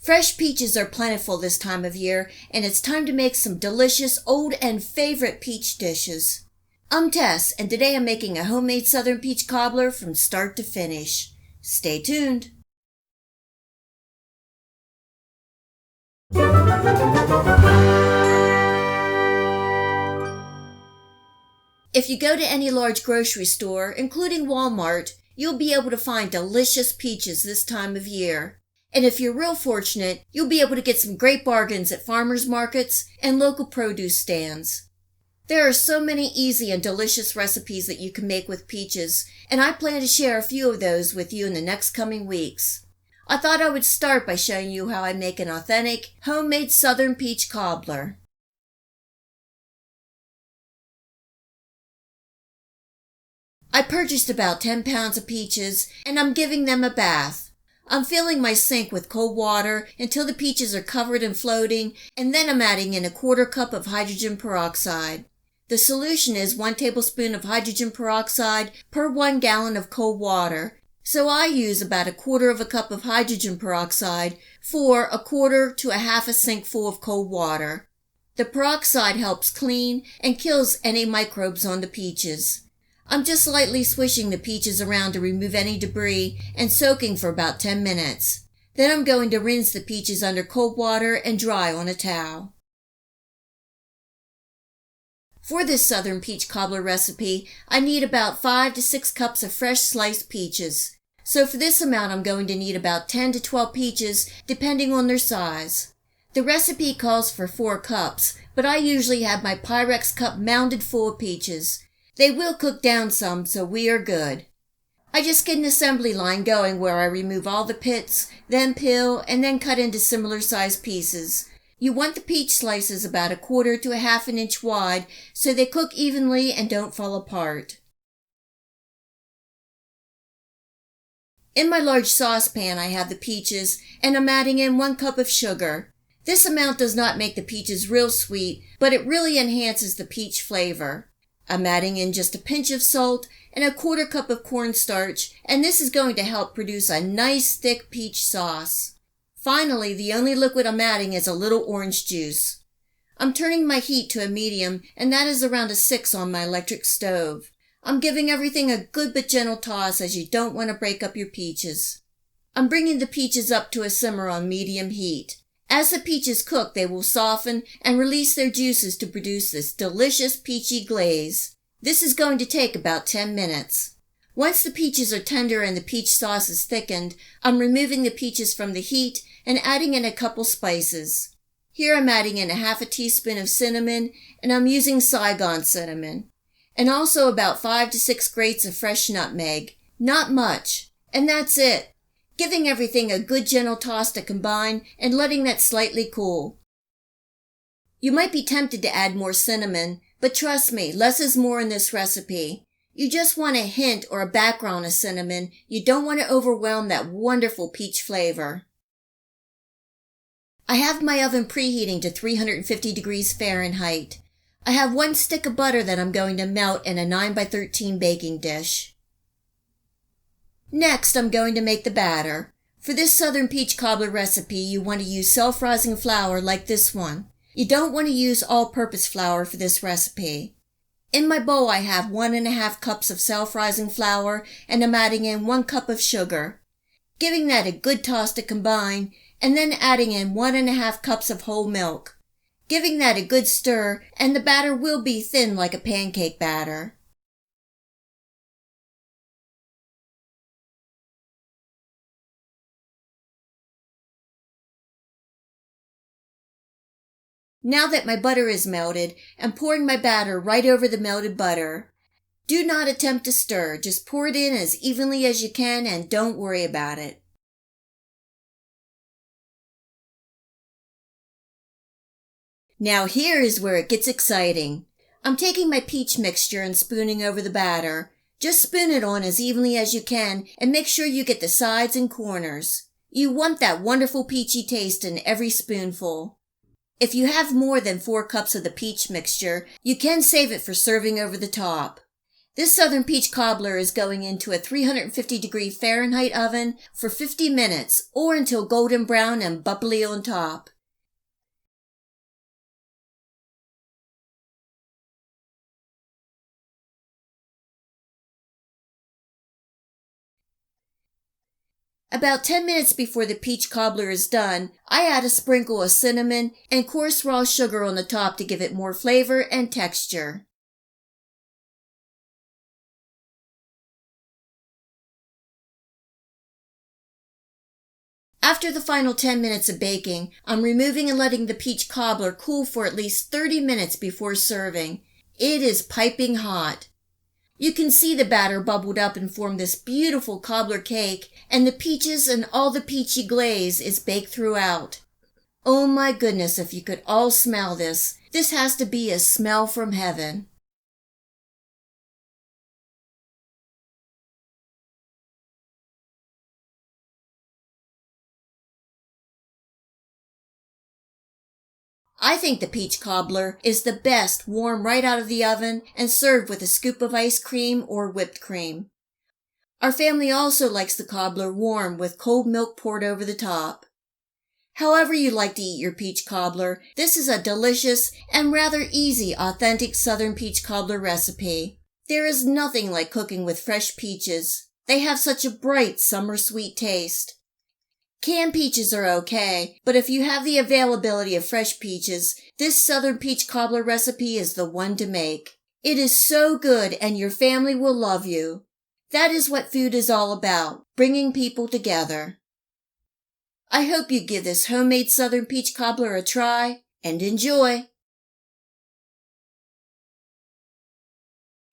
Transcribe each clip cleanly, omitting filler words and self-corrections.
Fresh peaches are plentiful this time of year, and it's time to make some delicious old and favorite peach dishes. I'm Tess, and today I'm making a homemade Southern Peach Cobbler from start to finish. Stay tuned. If you go to any large grocery store, including Walmart, you'll be able to find delicious peaches this time of year. And if you're real fortunate, you'll be able to get some great bargains at farmers markets and local produce stands. There are so many easy and delicious recipes that you can make with peaches, and I plan to share a few of those with you in the next coming weeks. I thought I would start by showing you how I make an authentic, homemade Southern Peach Cobbler. I purchased about 10 pounds of peaches, and I'm giving them a bath. I'm filling my sink with cold water until the peaches are covered and floating, and then I'm adding in a 1/4 cup of hydrogen peroxide. The solution is 1 tablespoon of hydrogen peroxide per 1 gallon of cold water, so I use about 1/4 cup of hydrogen peroxide for 1/4 to 1/2 a sink full of cold water. The peroxide helps clean and kills any microbes on the peaches. I'm just lightly swishing the peaches around to remove any debris and soaking for about 10 minutes. Then I'm going to rinse the peaches under cold water and dry on a towel. For this Southern Peach Cobbler recipe, I need about 5 to 6 cups of fresh sliced peaches. So for this amount, I'm going to need about 10 to 12 peaches, depending on their size. The recipe calls for 4 cups, but I usually have my Pyrex cup mounded full of peaches. They will cook down some, so we are good. I just get an assembly line going where I remove all the pits, then peel, and then cut into similar sized pieces. You want the peach slices about 1/4 to 1/2 an inch wide so they cook evenly and don't fall apart. In my large saucepan I have the peaches, and I'm adding in 1 cup of sugar. This amount does not make the peaches real sweet, but it really enhances the peach flavor. I'm adding in just a pinch of salt and 1/4 cup of cornstarch, and this is going to help produce a nice thick peach sauce. Finally, the only liquid I'm adding is a little orange juice. I'm turning my heat to a medium, and that is around a 6 on my electric stove. I'm giving everything a good but gentle toss as you don't want to break up your peaches. I'm bringing the peaches up to a simmer on medium heat. As the peaches cook, they will soften and release their juices to produce this delicious peachy glaze. This is going to take about 10 minutes. Once the peaches are tender and the peach sauce is thickened, I'm removing the peaches from the heat and adding in a couple spices. Here I'm adding in 1/2 teaspoon of cinnamon, and I'm using Saigon cinnamon. And also about 5 to 6 grates of fresh nutmeg. Not much. And that's it. Giving everything a good gentle toss to combine and letting that slightly cool. You might be tempted to add more cinnamon, but trust me, less is more in this recipe. You just want a hint or a background of cinnamon. You don't want to overwhelm that wonderful peach flavor. I have my oven preheating to 350 degrees Fahrenheit. I have 1 stick of butter that I'm going to melt in a 9 by 13 baking dish. Next, I'm going to make the batter. For this Southern Peach Cobbler recipe, you want to use self-rising flour like this one. You don't want to use all-purpose flour for this recipe. In my bowl, I have 1 1/2 cups of self-rising flour, and I'm adding in 1 cup of sugar. Giving that a good toss to combine, and then adding in 1 1/2 cups of whole milk. Giving that a good stir, and the batter will be thin like a pancake batter. Now that my butter is melted, I'm pouring my batter right over the melted butter. Do not attempt to stir, just pour it in as evenly as you can and don't worry about it. Now here is where it gets exciting. I'm taking my peach mixture and spooning over the batter. Just spoon it on as evenly as you can and make sure you get the sides and corners. You want that wonderful peachy taste in every spoonful. If you have more than 4 cups of the peach mixture, you can save it for serving over the top. This Southern Peach Cobbler is going into a 350-degree Fahrenheit oven for 50 minutes or until golden brown and bubbly on top. About 10 minutes before the peach cobbler is done, I add a sprinkle of cinnamon and coarse raw sugar on the top to give it more flavor and texture. After the final 10 minutes of baking, I'm removing and letting the peach cobbler cool for at least 30 minutes before serving. It is piping hot. You can see the batter bubbled up and form this beautiful cobbler cake, and the peaches and all the peachy glaze is baked throughout. Oh my goodness, if you could all smell this. This has to be a smell from heaven. I think the peach cobbler is the best warm right out of the oven and served with a scoop of ice cream or whipped cream. Our family also likes the cobbler warm with cold milk poured over the top. However you like to eat your peach cobbler, this is a delicious and rather easy authentic Southern Peach Cobbler recipe. There is nothing like cooking with fresh peaches. They have such a bright summer sweet taste. Canned peaches are okay, but if you have the availability of fresh peaches, this Southern Peach Cobbler recipe is the one to make. It is so good and your family will love you. That is what food is all about, bringing people together. I hope you give this homemade Southern Peach Cobbler a try and enjoy.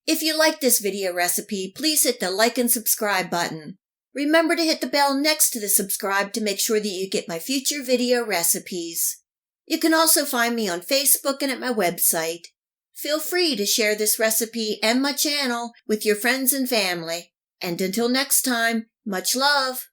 If you like this video recipe, please hit the like and subscribe button. Remember to hit the bell next to the subscribe to make sure that you get my future video recipes. You can also find me on Facebook and at my website. Feel free to share this recipe and my channel with your friends and family. And until next time, much love!